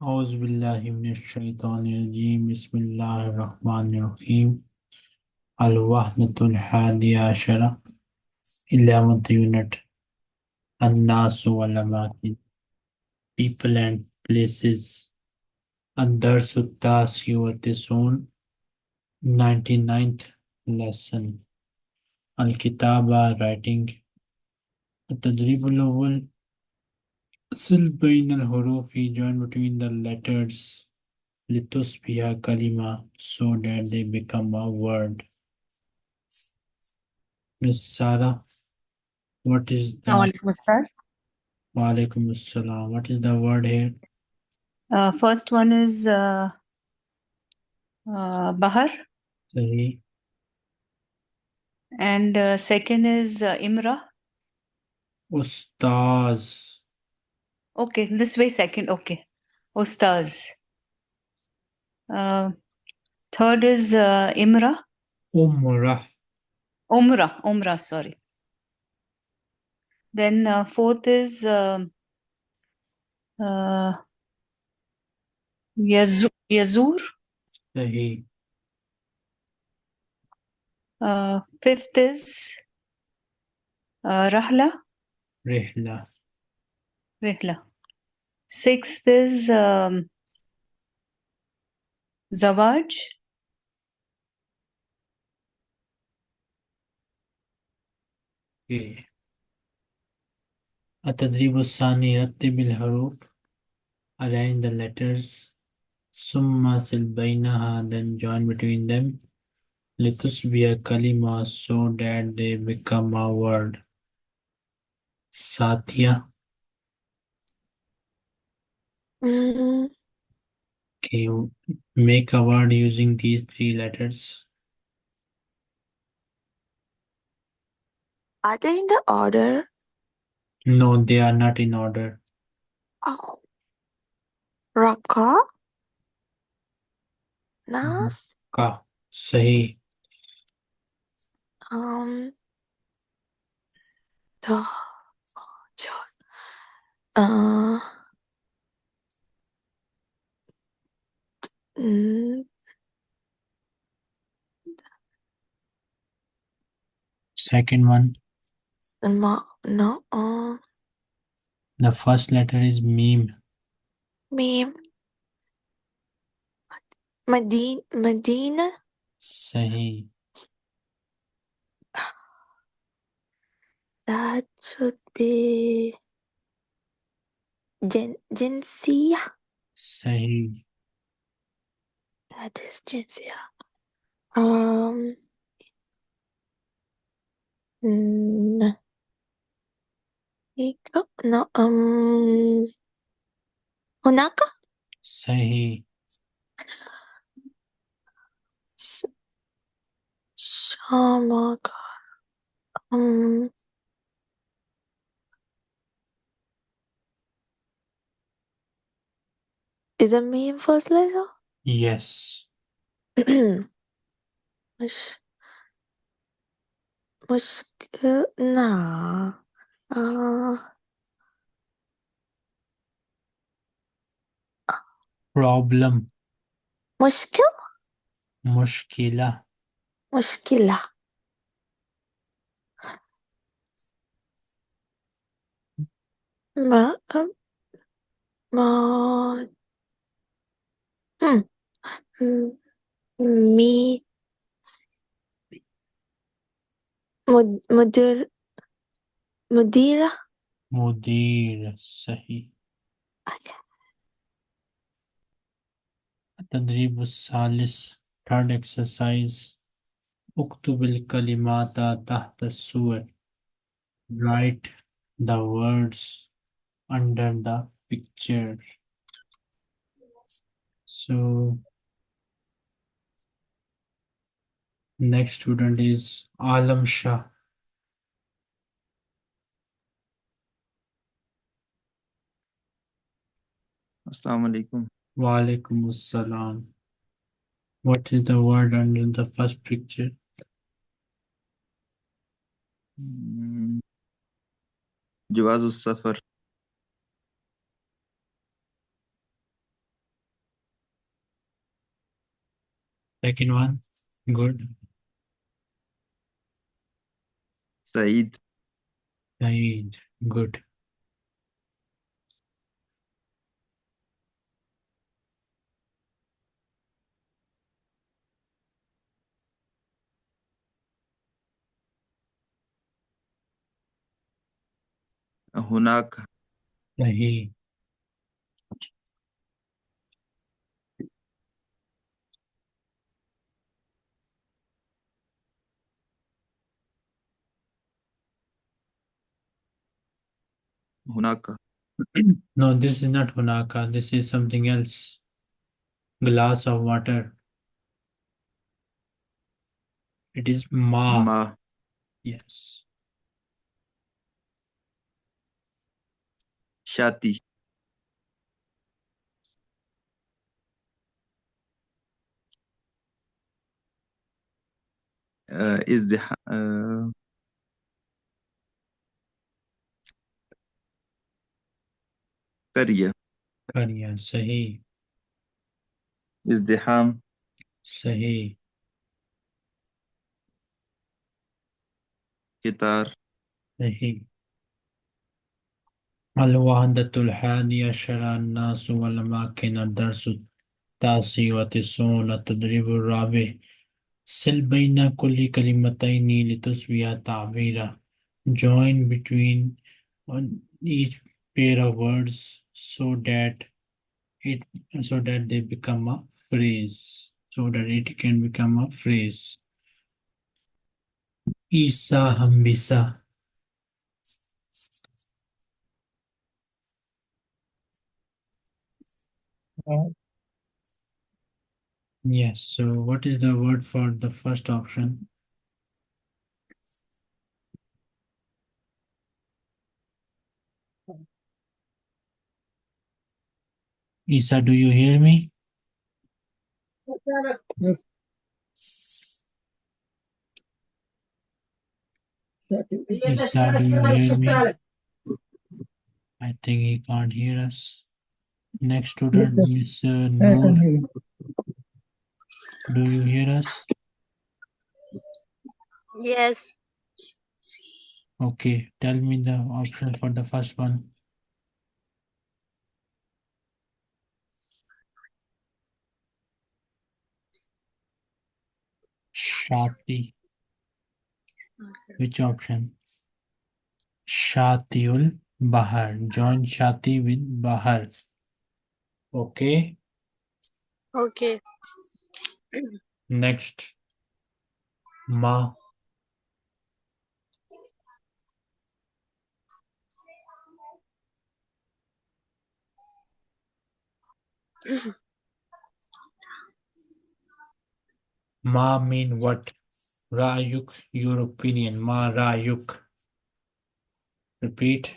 أعوذ بالله من الشيطان الرجيم بسم الله الرحمن الرحيم الوحدة الحادية عشرة 11th unit الناس والأماكن people and places الدرس التاسع والتسعون 99th lesson الكتابة writing التدريب الأول صل بين الحروف join between the letters لتصبح كلمة so that they become a word. Miss Sarah, what is the Alaikum Assalam. Walaikum Assalam? What is the word here? First one is Bahar, Sahi, and second is Imra. Ustaz, Okay, this way second. Okay, Ustaz. Third is Imra. Umrah, Umrah, sorry. Then fourth is Yazur. Sahi, Fifth is Rahla. Rihla, Sixth is Zawaj. okay. التدريب الثاني رتب الحروف arrange the letters ثم صل بينها then join between them لتصبح كلمة so that they become a word. Satya, Mm, can you make a word using these three letters? are they in the order? No, they are not in order. Oh, Raka? No. Ka, Sahi, Um. The. Uh. Mm, second one. no. The first letter is Meme. Meme. Medina. Sahi, That should be. Jinsia. Sahi, That is Jinsia. Um. No. No. Hunaka. Sahi, Shamaka. Is the meme first letter? yes. مش مشكلة Problem, مشكلة Mushkila, مشكلة ما ما مي مديرة Mudir, Sahi. التدريب الثالث third exercise اكتب الكلمات تحت الصور. Write the words under the picture. So next student is Alam Shah. Assalamu alaikum. Wa alaikum assalam. What is the word under the first picture? جواز السفر. Second one. Good. Saeed. Saeed. Good. هناك. Sahi. هناك. No, this is not Hunaka. This is something else. Glass of water. It is Ma. ما. Yes. شاتي. ازدحام. قرية. Kariya. Sahi. ازدحام. Sahi. قطار. Sahi. الوحدة الحادية عشر الناس والأماكن الدرس التاسع والتسعون التدريب الرابع سل بين كل كلمتين لتسوية تعبيرا. Join between each pair of words it so that they become a phrase. So that it can become a phrase. Isa hambisa. Yes, so what is the word for the first option? Isa, do you hear me? Isa, do you hear me? I think he can't hear us. Next student, Miss Noor, do you hear us? Yes. Okay, tell me the option for the first one. Shati. Which option? Shatiul Bahar. Join Shati with Bahar. Okay. Okay. Next. Ma. Ma mean what? Rayuk, your opinion. Ma Rayuk. Repeat.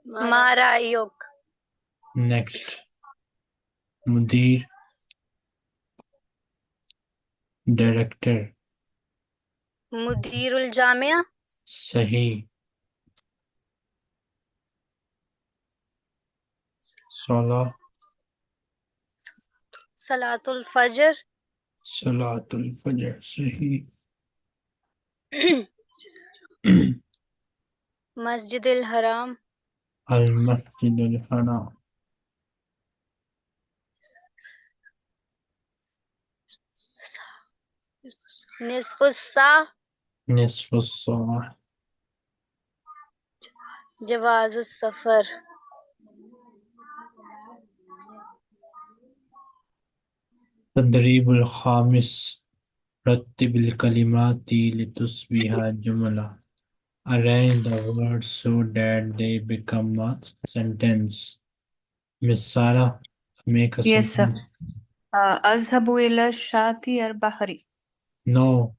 Marayuk. Next. Mudir. Director. Mudirul Jamia. Sahi. Salah. Salatul Fajr. Salatul Fajr. Sahi. Masjidil Haram. Al Masjid al Haram. Nisfus Sa. نصف الساعة. Jawazus Safar. تدريب الخامس رتب الكلمات لتصبح جملة. Arrange the words so that they become a sentence. Miss Sarah, make a Yes, sir. sentence. أذهب إلى الشاطئ البحري. No,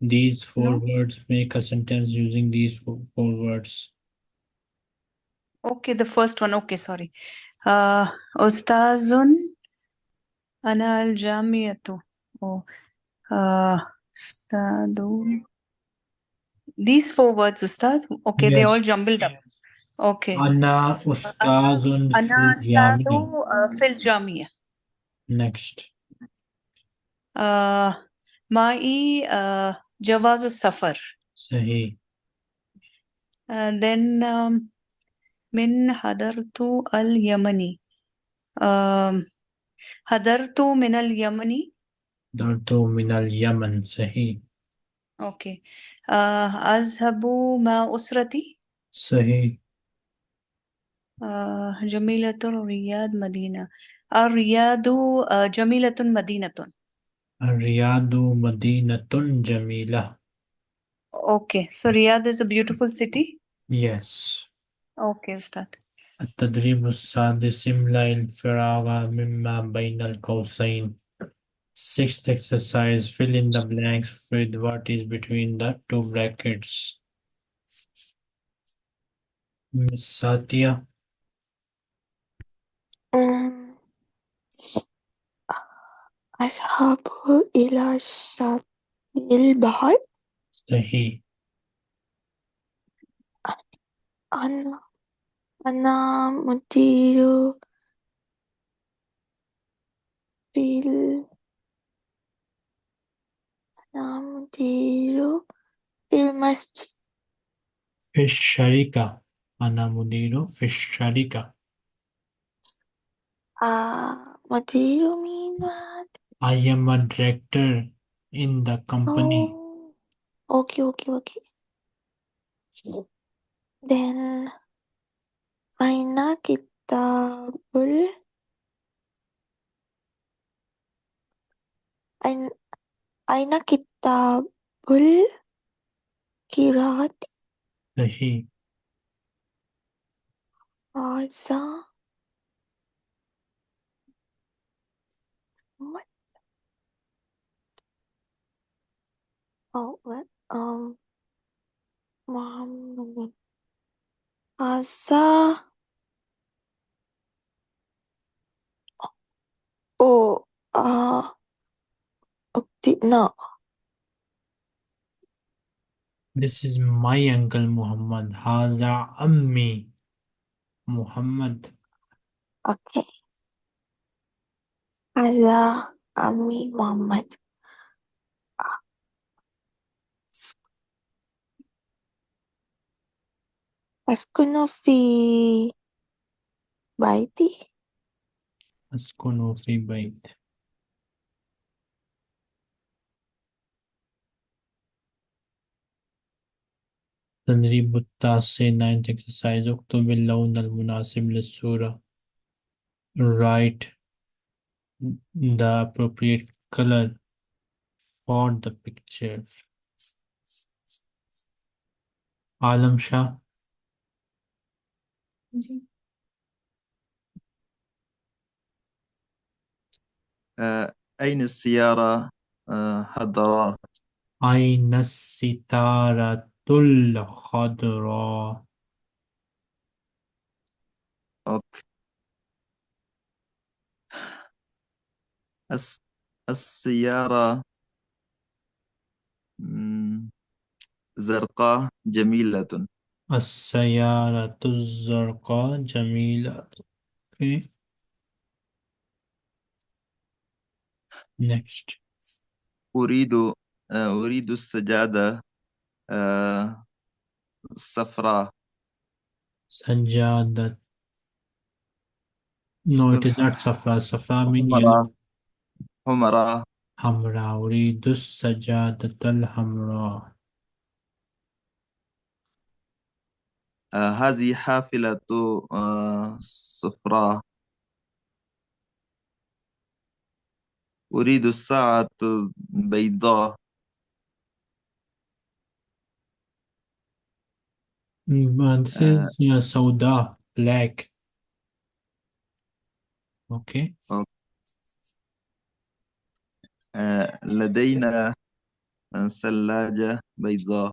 these four No? words make a sentence using these four words. Okay, the first one. Okay, sorry. أستاذ أنا الجامعة. Oh, أستاذ. These four words, Ustad. Okay, they all Yes. jumbled up. Okay. أنا أستاذ في أنا أستاذ الجامعة. في الجامعة. Next. معي جواز السفر. Sahi. Then من حضرت اليمني. حضرت من اليمني. Dartu minal Yaman. Sahi. Okay. أذهب مع أسرتي. Sahi. جميلة الرياض مدينة. الرياض جميلة مدينة. Riyadu Madinatun Jamila. Okay. So Riyadh is a beautiful city. Yes. Okay, Ustad. التدريب السادس املأ الفراغ مما بين القوسين. Sixth exercise, fill in the blanks with what is between the two brackets. Miss Satya. أم، أذهب إلى شاطئ البحر. Sahi. أنا أنا مدير في أنا مدير في المسجد. في الشركة. أنا مدير في الشركة. مدير مين بعد؟ I am a director in the company. Okay. Then أين كتاب أين أين كتاب القراءة؟ Sahi. هذا what? What? محمد هذا oh no. This is my uncle Muhammad. Haza Ammi Muhammad. Okay. هذا عمي محمد. أسكن في بيتي. أسكن في بيت. تدريب التاسع 9th exercise اكتب اللون المناسب للصورة. Write the appropriate color for the picture. Alam Shah. أين السيارة حضراء؟ أين الستارة الخضراء؟ أوكي. السيارة زرقاء جميلة. السيارة الزرقاء جميلة. Okay. Next. أريد السجادة الصفراء. سجادة. No, it is not safra. Safra means حمراء. yellow. حمراء. حمراء. أريد السجادة الحمراء. هذه حافلة صفراء. أريد الساعة بيضاء. This is Sauda, black. Okay. لدينا ثلاجة بيضاء.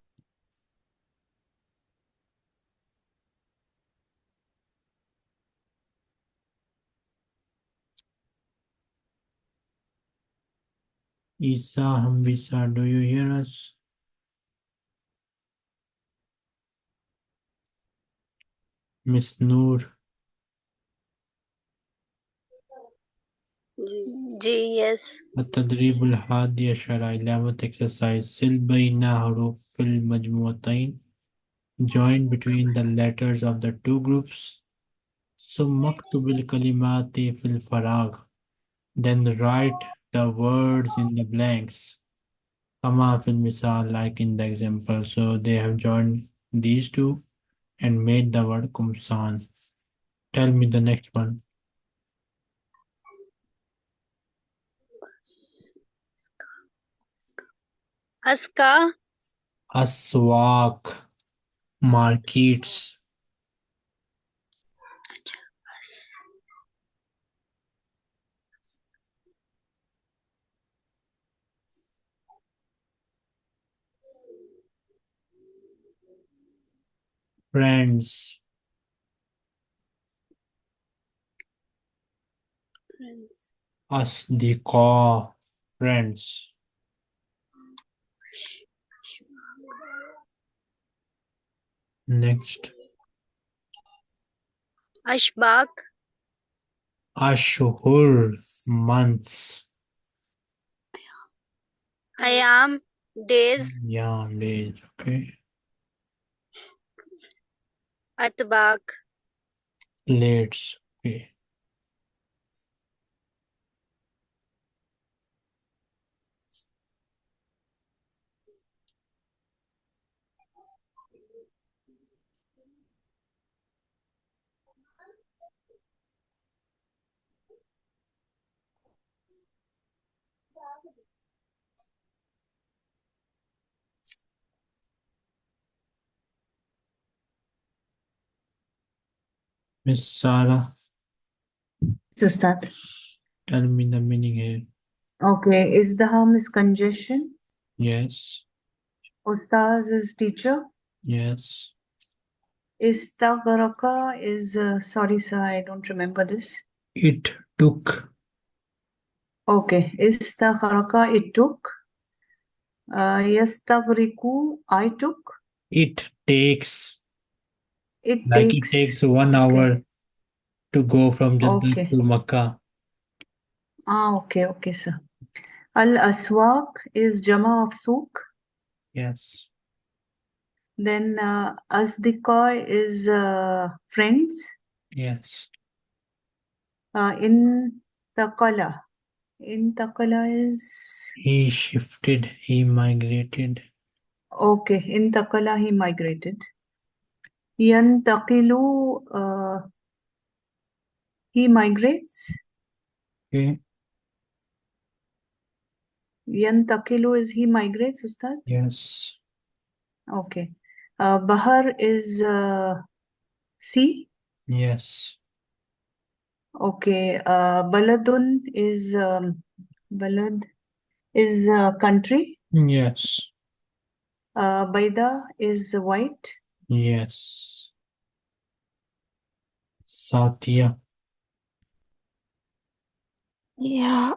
Isa Hambisa, do you hear us? Miss Noor. G. Yes. التدريب الحادي عشر 11th exercise سل بين حروف المجموعتين join between the letters of the two groups ثم اكتب الكلمات في الفراغ then write the words in the blanks كما في المثال like in the example. So they have joined these two and made the word kumsan. Tell me the next one. Aska. Aswak, markets. Friends. Friends. Asdiqa, friends. Next. Ashbak. Ashhur, months. Ayam. Days. Yeah, days. Okay. Atbak. Plates. Okay. Miss Sarah, Ustad. tell me the meaning here. Okay, is the hum is congestion? Yes. Ustaz is teacher. Yes. Istagharaka is sorry sir, I don't remember this. It took. Okay, istagharaka it took. Yastaghriku I took. It takes. It Like it takes. takes 1 Okay. hour to go from Jeddah Okay. to Makkah. Okay, sir. Al aswaq is jama of souk. Yes. Then asdiqa is friends. Yes. In taqala. In taqala is He shifted. He migrated. okay. In taqala he migrated. Yantaqilu he migrates. Okay. Yantaqilu is he migrates, Ustad? Yes. Okay. Bahar is sea. Yes. Okay. Baladun is balad is country. Yes. Baida is white. Yes. Satya. Yeah.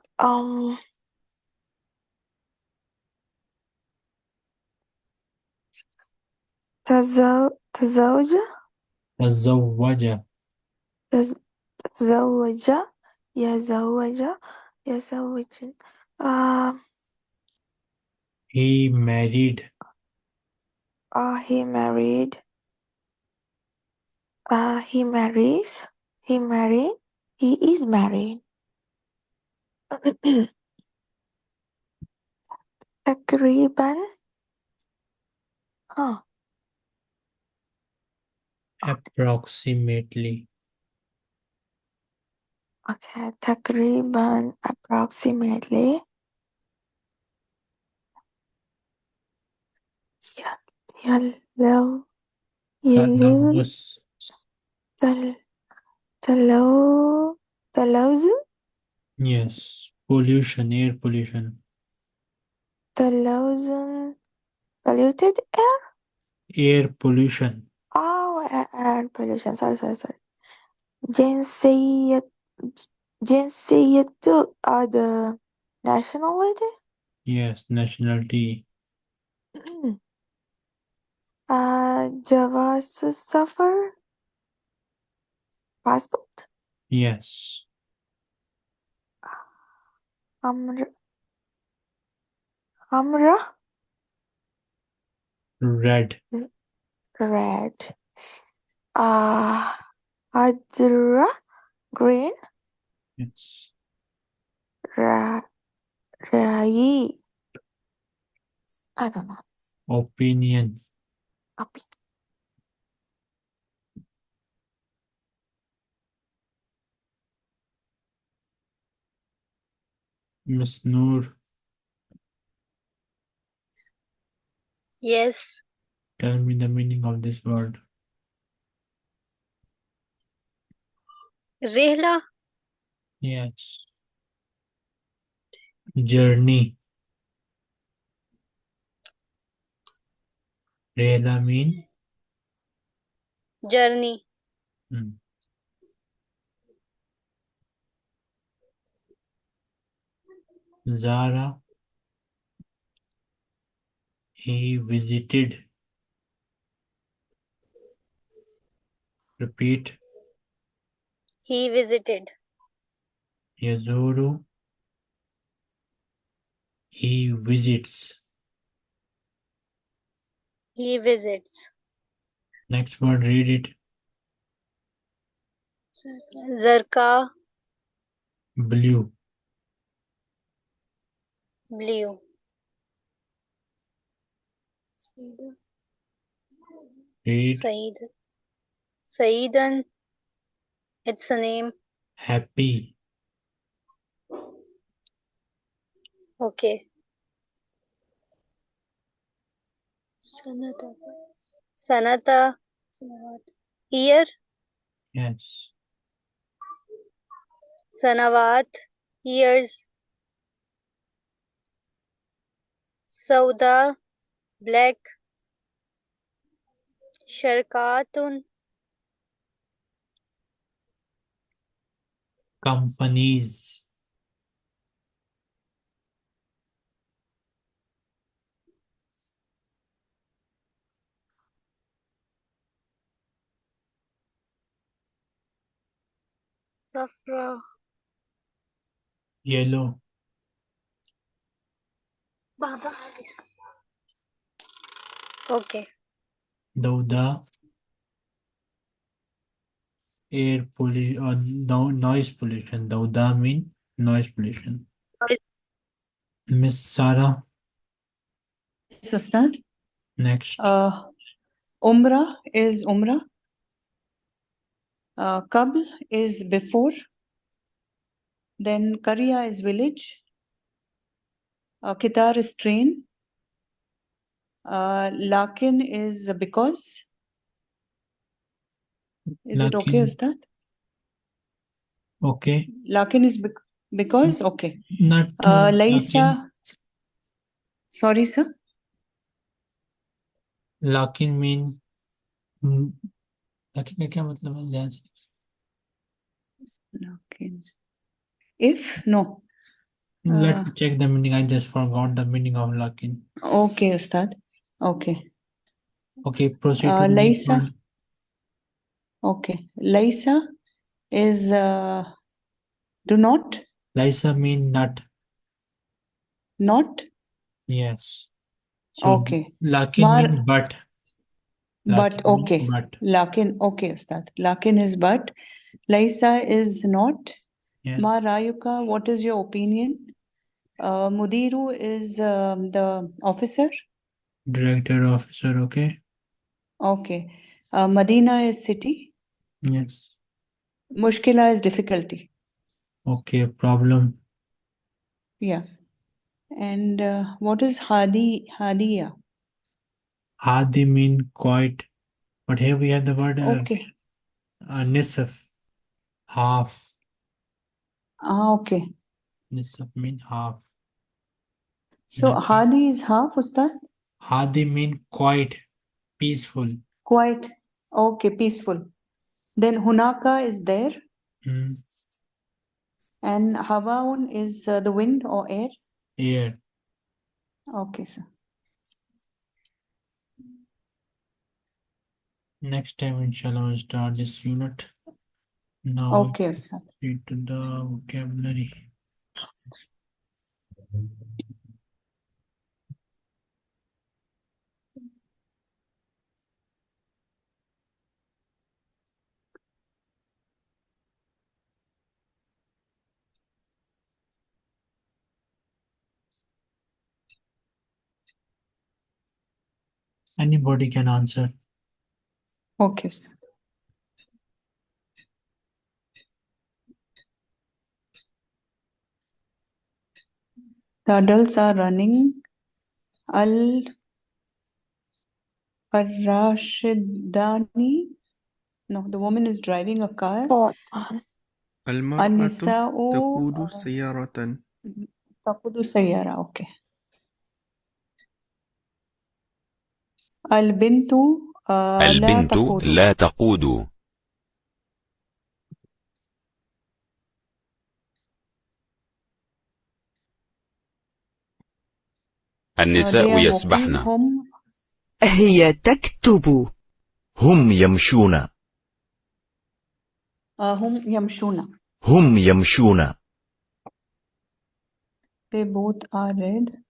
تزوج تزوج. تزوج يزوج يزوج He married. he married he marries he married he is married تقريبا huh Approximately. okay تقريبا approximately يلو يلو تلوث. تل تلو تلوث Yes. Pollution. Air pollution. تلوث polluted air Air pollution. air pollution sorry جنسية جنسيته the nationality Yes. Nationality. جواز السفر passport Yes. Amr, Amra, Red. red. Adra, green. Yes. Ra, Rai, I don't know. Opinion. Api, Miss Noor, Yes. tell me the meaning of this word. Rehla. Yes. Journey. Rehla mean? Journey. Hmm. Zara, he visited. Repeat. He visited. Yazuru, he visits. He visits. Next word, read it. Zarka. Blue. Blue. Read. Saeed. Saeedan. It's a name. Happy. Okay. Sanata. Sanata. Year. Yes. Sanawat. Years. Sauda. Black. Sharkatun. Companies. Safra. Yellow. Baba. Okay. Dauda. Air pollution or noise pollution. Dauda mean noise pollution. Miss Sarah, Yes, Ustad. next. Umrah is Umrah. Qabl is before. Then Karya is village. Kitar is train. Lakin is because. Is it okay, Lakin, Ustad? okay. Lakin is because? Okay. Not Lakin. Laisa. Sorry, sir. Lakin mean लाकिन का क्या मतलब है ध्यान से Lakin. If? No. Let me check the meaning. I just forgot the meaning of lakin. Okay, Ustad. Okay. Okay, proceed to the next Laisa. word. Okay. Laisa is do not. Laisa mean not. Not. Yes. So Okay. lakin mean but. But Lakin mean okay. but. Lakin, okay, Ustad. Lakin is but. Laisa is not. Yes. Ma Rayuka, what is your opinion? Mudiru is the officer. Director, officer, okay. Okay. Medina is city. Yes. Mushkila is difficulty. Okay, problem. Yeah. And what is Hadiya? Hadi mean quite. But here we have the word Okay. nisf, half. Okay. Nisf mean half. So Next. Hadi is half, Ustad? Hadi mean quite, peaceful. Quite. Okay, peaceful. Then Hunaka is there. Hmm. And Hawaun is the wind or air. Air. Okay, sir. Next time, inshallah, we'll start this unit. Now, Okay, Ustad. read to the vocabulary. Anybody can answer. Okay, sir. The adults are running. Al-Rashidani. No, the woman is driving a car. Both one. المرأة النساء تقود سيارة. تقود سيارة. Okay. البنت لا البنت تقود. لا تقود. They النساء are walking. يسبحن. هي تكتب. هم يمشون. هم يمشون. هم يمشون. They both are red.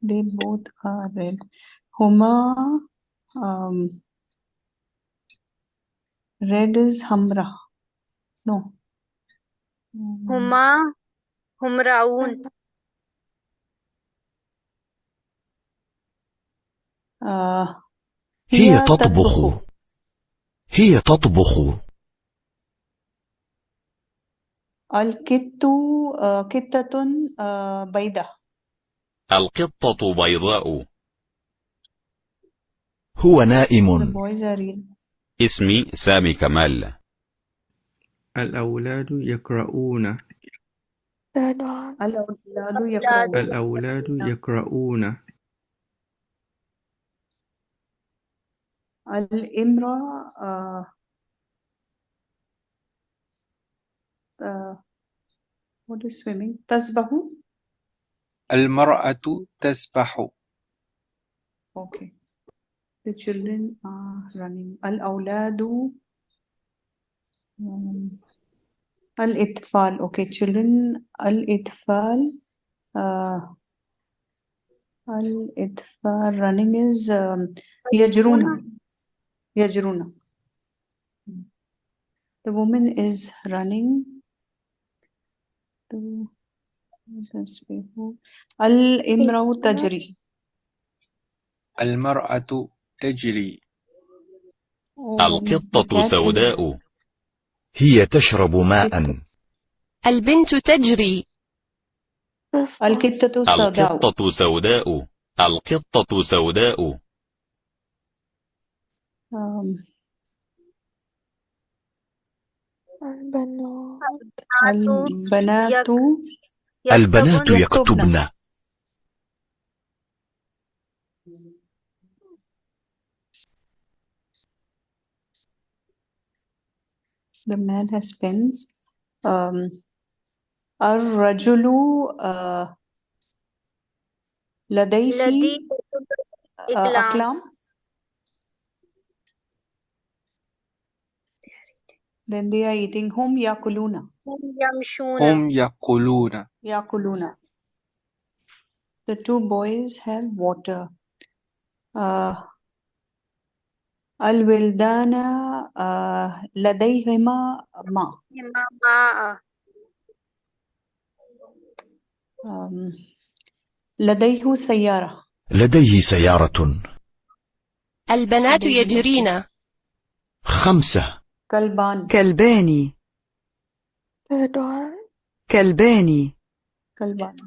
They both are red. هما red is hamra. No. هما همراؤون. هي هي تطبخ. تطبخ. هي تطبخ. الكت كتة بيضاء. القطة بيضاء. هو The نائم. boys are reading. اسمي سامي كمال. الأولاد يقرؤون. Third one. الأولاد يقرؤون. الأولاد يقرؤون. الامرأة what is swimming? تسبح. المرأة تسبح. Okay. The children are running. الأولاد الأطفال. Okay, children. الأطفال الأطفال running is يجرون. يجرون. The woman is running to الامرأة تجري. المرأة تجري. The القطة cat is سوداء. هي تشرب ماء. البنت تجري. Sisters. الكتة سوداء. القطة سوداء. القطة سوداء. البنات. البنات البنات يكتبن. يكتبن. The man has pens. الرجل لديه لدي إقلام. أقلام. Then they are eating. هم يأكلون. هم يمشون. هم يقولون. يأكلون. The two boys have water. الولدان لديهما ماء. هما ماء. لديه سيارة. لديه سيارة. البنات لديه. يجرين. 5. كلبان. كلبان. Third one. كلبان. كلبان.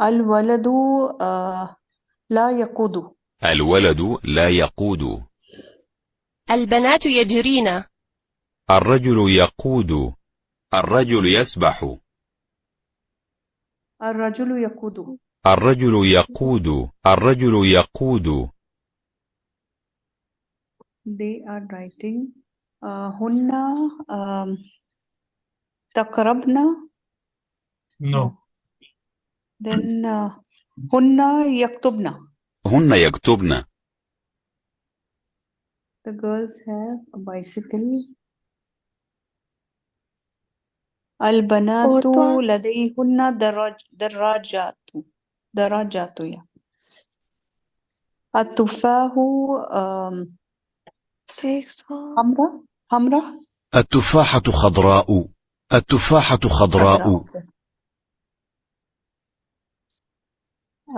الولد لا يقود. الولد لا يقود. البنات يجرين. الرجل يقود. الرجل يسبح. الرجل يقود. الرجل يقود. الرجل يقود. They are writing. هن تقربن. No. Then هن يكتبن. هن يكتبن. The girls have a bicycle. البنات Fourth one. لديهن دراجات. يا. التفاح Sixth one. حمراء. التفاحة خضراء. التفاحة خضراء. خضراء. أوكي.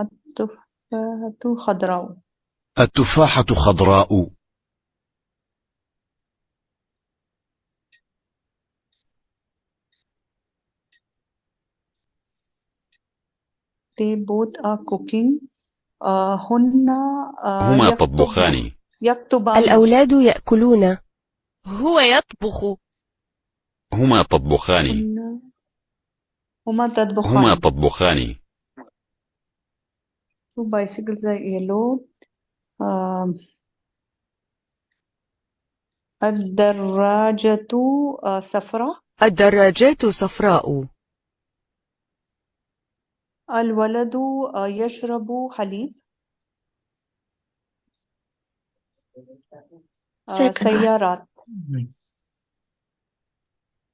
التفاحة خضراء. التفاحة خضراء. They both are cooking. هن هما تطبخان. يكتبان. الأولاد يأكلون. هو يطبخ. هما تطبخان. هما هما تطبخان. تطبخان. Two bicycles are yellow. الدراجة صفراء. الدراجات صفراء. الولد يشرب حليب. Second one. سيارات.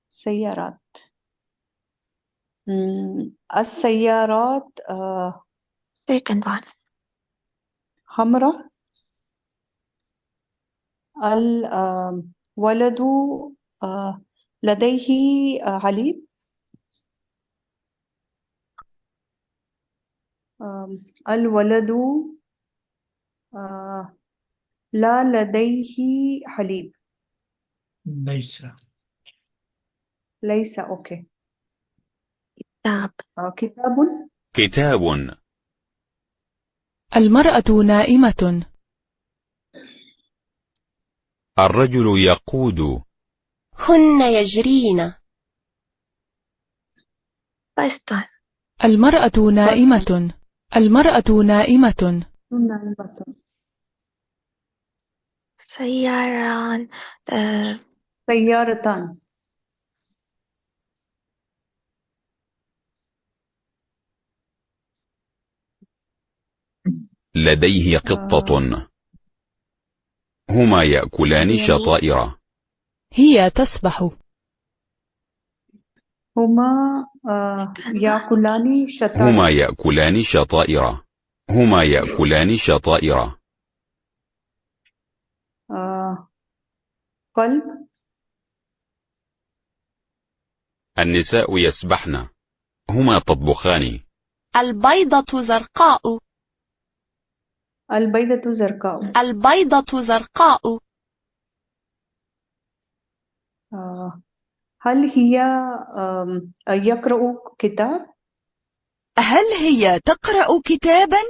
سيارات. السيارات Second one. حمراء. الولد لديه حليب. الولد لا لديه حليب. ليس. ليس. أوكي. Tab. كتاب. كتاب. المرأة نائمة. الرجل يقود. هن يجرين. First one. المرأة نائمة. المرأة نائمة. نائمة. سياران. سيارتان. لديه قطة. هما يأكلان شطائر. هي تسبح. هما يأكلان شطائر. هما يأكلان شطائر. هما يأكلان شطائر. قلب. النساء يسبحن. هما تطبخان. البيضة زرقاء. البيضة زرقاء. البيضة زرقاء. هل هي يقرأ كتاب؟ هل هي تقرأ كتابا؟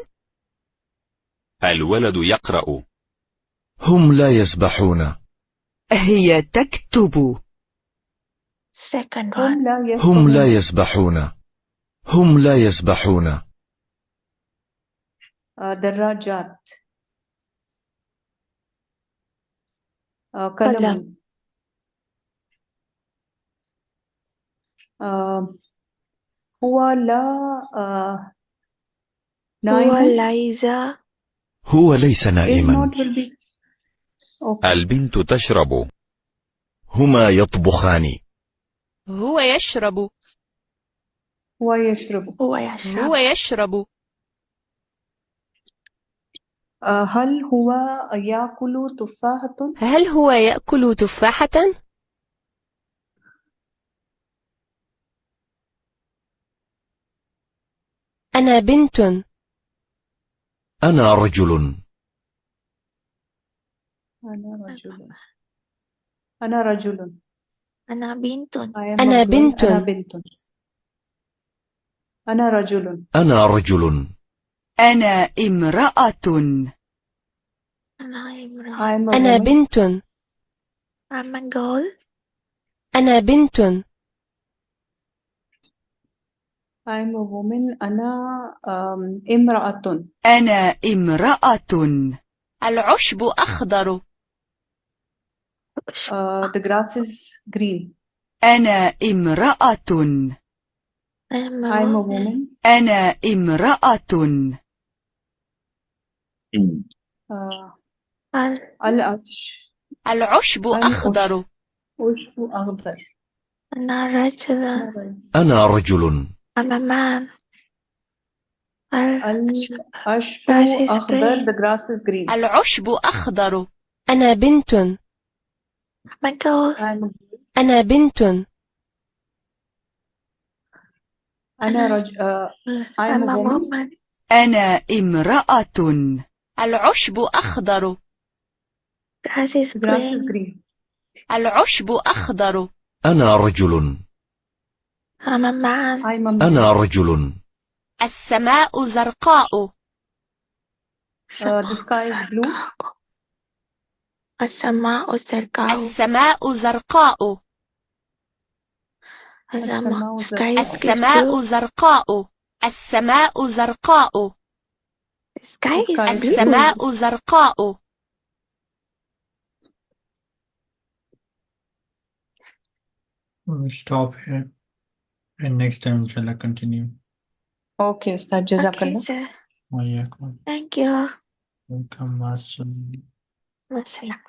الولد يقرأ. هم لا يسبحون. هي تكتب. Second هم one. لا هم لا يسبحون. يسبحون. هم لا يسبحون. دراجات. قلم. قلم. هو لا هو نائم. ليس. هو ليس is نائما. not will be. Okay. البنت تشرب. هما يطبخان. هو يشرب. هو يشرب. هو يشرب. هو يشرب. هل هو يأكل تفاحة؟ هل هو يأكل تفاحة؟ أنا بنت. أنا رجل. أنا رجل. أنا رجل. أنا بنت. I am أنا a girl. بنت. أنا بنت. أنا رجل. أنا رجل. أنا امرأة. أنا I امرأة. am a أنا woman. بنت. I'm a girl. أنا بنت. I am a woman. أنا امرأة. أنا امرأة. العشب أخضر. The grass is green. أنا امرأة. I'm I am a a woman. woman. أنا امرأة. العرش. العشب أخضر. العشب أخضر. أنا رجل. أنا رجل. I'm a man. العشب grass is أخضر. green. The grass is green. العشب أخضر. أنا بنت. I'm a girl. أنا بنت. I'm I'm a a woman. woman. أنا امرأة. العشب أخضر. Grass is The grass is green. green. العشب أخضر. أنا رجل. I'm a man. I'm a man. أنا رجل. السماء زرقاء. The sky is blue. السماء زرقاء. السماء زرقاء. السماء sky is السماء blue. زرقاء. السماء زرقاء. The sky is sky is blue. السماء زرقاء. We'll stop here and next time inshallah continue. Okay, Ustad. Okay, Jazakallah. sir. وإياكم. Thank you. Welcome. Assalam. Wassalam.